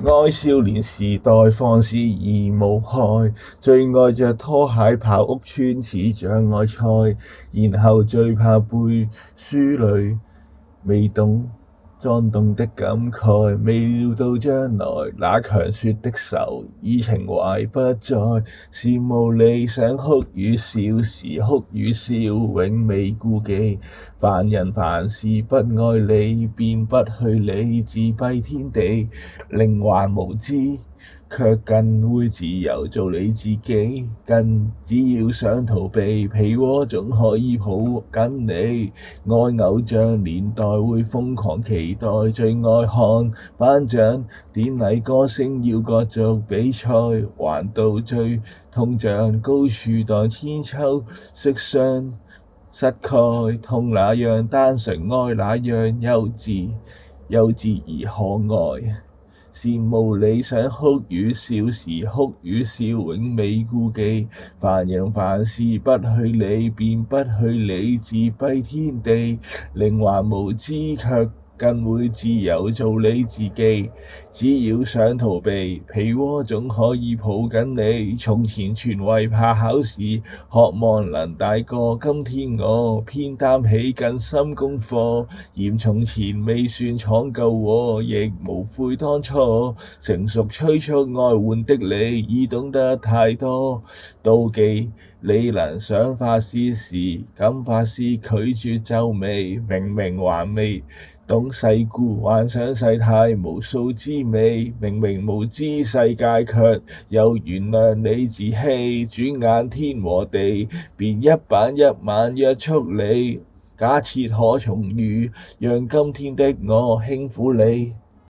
愛少年時代放肆而無害，最愛着拖鞋跑屋村似障礙賽，然後最怕背書裏未懂裝懂的感慨，未料到將來那強說的愁，已情懷不再，羨慕理想哭與笑時哭與笑永未顧忌，凡人凡事不愛你，便不去理，自閉天地，靈還無知，卻更會自由做你自己，只要想逃避，被窩總可以抱緊你，愛偶像年代會瘋狂期待，最愛看頒獎典禮，歌星要角逐比賽，還到最痛像高處盪千秋，摔傷失蓋痛那樣單純，愛那樣幼稚而可愛。羨慕理想哭與笑時哭與笑永未顧忌，凡人凡事不去理，便不去理，自閉天地，靈還無知，卻更會自由做你自己，只要想逃避，被窩總可以抱緊你。從前全為怕考試，渴望能大個，今天我偏擔起更深功課，嫌從前未算闖救我，亦無悔當初。成熟催促愛換的你，已懂得太多，妒忌你能想發施時，敢發施拒絕皺眉，明明還未懂世故，幻想世態無數滋味，明明無知世界卻又原諒你自欺，轉眼天和地，便一板一眼約束你，假設可重遇，讓今天的我輕撫你。